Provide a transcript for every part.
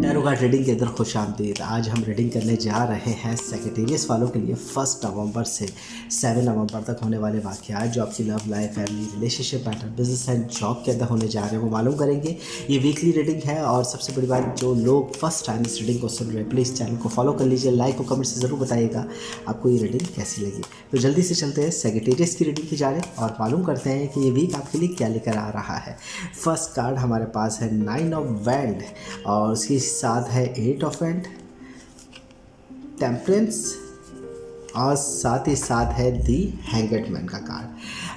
Tarot card reading के अंदर खुश आमदीद। आज हम रीडिंग करने जा रहे हैं सेक्रेटेरियस वालों के लिए 1 नवंबर से 7 नवंबर तक होने वाले वाक़यात जो आपकी love life, family, relationship matter, business and job के अंदर होने जा रहे हैं वो मालूम करेंगे। ये वीकली रीडिंग है और सबसे बड़ी बात, जो लोग फर्स्ट टाइम इस रीडिंग को सुन रहे हैं प्लीज़ चैनल को फॉलो कर लीजिए, लाइक और कमेंट से ज़रूर बताइएगा आपको ये रीडिंग कैसी लगी। तो जल्दी से चलते हैं सेक्रेटेरियस की रीडिंग की जाने और मालूम करते हैं कि ये वीक आपके लिए क्या लेकर आ रहा है। फर्स्ट कार्ड हमारे पास है 9 ऑफ वैंड और उसके साथ है 8 ऑफ वैंड, टेम्परेंस और साथ ही साथ है दी हैंगड मैन का कार्ड।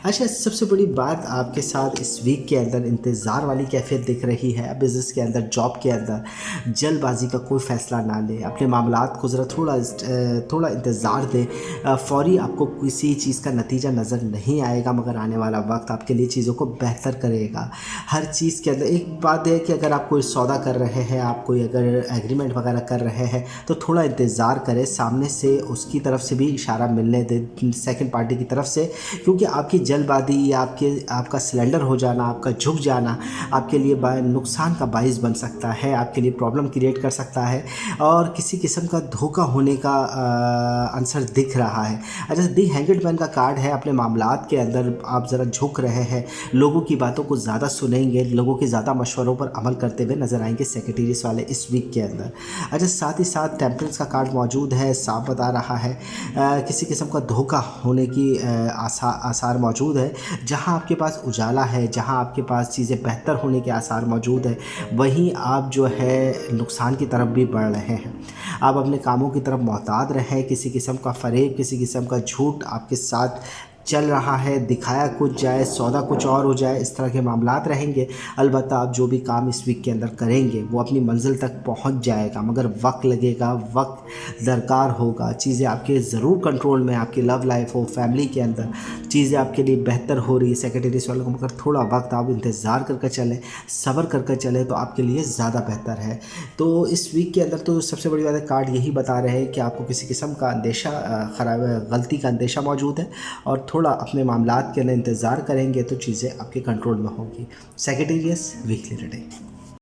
अच्छा, सबसे बड़ी बात आपके साथ इस वीक के अंदर इंतज़ार वाली कैफियत दिख रही है। बिज़नेस के अंदर, जॉब के अंदर जल्दबाजी का कोई फ़ैसला ना लें, अपने मामलात को ज़रा थोड़ा इंतज़ार दें। फ़ौरी आपको किसी चीज़ का नतीजा नज़र नहीं आएगा, मगर आने वाला वक्त आपके लिए चीज़ों को बेहतर करेगा। हर चीज़ के अंदर एक बात है कि अगर आप कोई सौदा कर रहे हैं, आप कोई अगर एग्रीमेंट वगैरह कर रहे हैं तो थोड़ा इंतज़ार करें, सामने से उसकी तरफ से भी इशारा मिलने दें, सेकंड पार्टी की तरफ से, क्योंकि आपकी जल्दबाजी या आपका सिलेंडर हो जाना, आपका झुक जाना आपके लिए नुकसान का बाइस बन सकता है, आपके लिए प्रॉब्लम क्रिएट कर सकता है और किसी किस्म का धोखा होने का आंसर दिख रहा है। अच्छा, दी हैंगड मैन का कार्ड है। अपने मामलात के अंदर आप ज़रा झुक रहे हैं, लोगों की बातों को ज़्यादा सुनेंगे, लोगों के ज़्यादा मशवरों पर अमल करते हुए नजर आएंगे सेक्रेटेरियस वाले इस वीक के अंदर। अच्छा, साथ ही साथ टेम्परेंस का कार्ड मौजूद है, साफ बता रहा है किसी किस्म का धोखा होने की आसार मौजूद है। जहां आपके पास उजाला है, जहां आपके पास चीज़ें बेहतर होने के आसार मौजूद है, वहीं आप जो है नुकसान की तरफ भी बढ़ रहे हैं। आप अपने कामों की तरफ मोहतात रहें, किसी किस्म का फ़रेब, किसी किस्म का झूठ आपके साथ चल रहा है, दिखाया कुछ जाए, सौदा कुछ और हो जाए, इस तरह के मामलात रहेंगे। अलबत्ता आप जो भी काम इस वीक के अंदर करेंगे वो अपनी मंजिल तक पहुंच जाएगा, मगर वक्त लगेगा, वक्त दरकार होगा। चीज़ें आपके ज़रूर कंट्रोल में, आपकी लव लाइफ हो, फैमिली के अंदर चीज़ें आपके लिए बेहतर हो रही है सेक्रेटेरियस वालों को, मगर थोड़ा वक्त आप इंतज़ार करके चलें, सब्र करके चलें तो आपके लिए ज़्यादा बेहतर है। तो इस वीक के अंदर तो सबसे बड़ी बात है, कार्ड यही बता रहे हैं कि आपको किसी किस्म का अंदेशा, ख़राब गलती का अंदेशा मौजूद है और थोड़ा अपने मामलात के अंदर इंतज़ार करेंगे तो चीज़ें आपके कंट्रोल में होगी। सेक्रेटेरियस वीकली रीडिंग।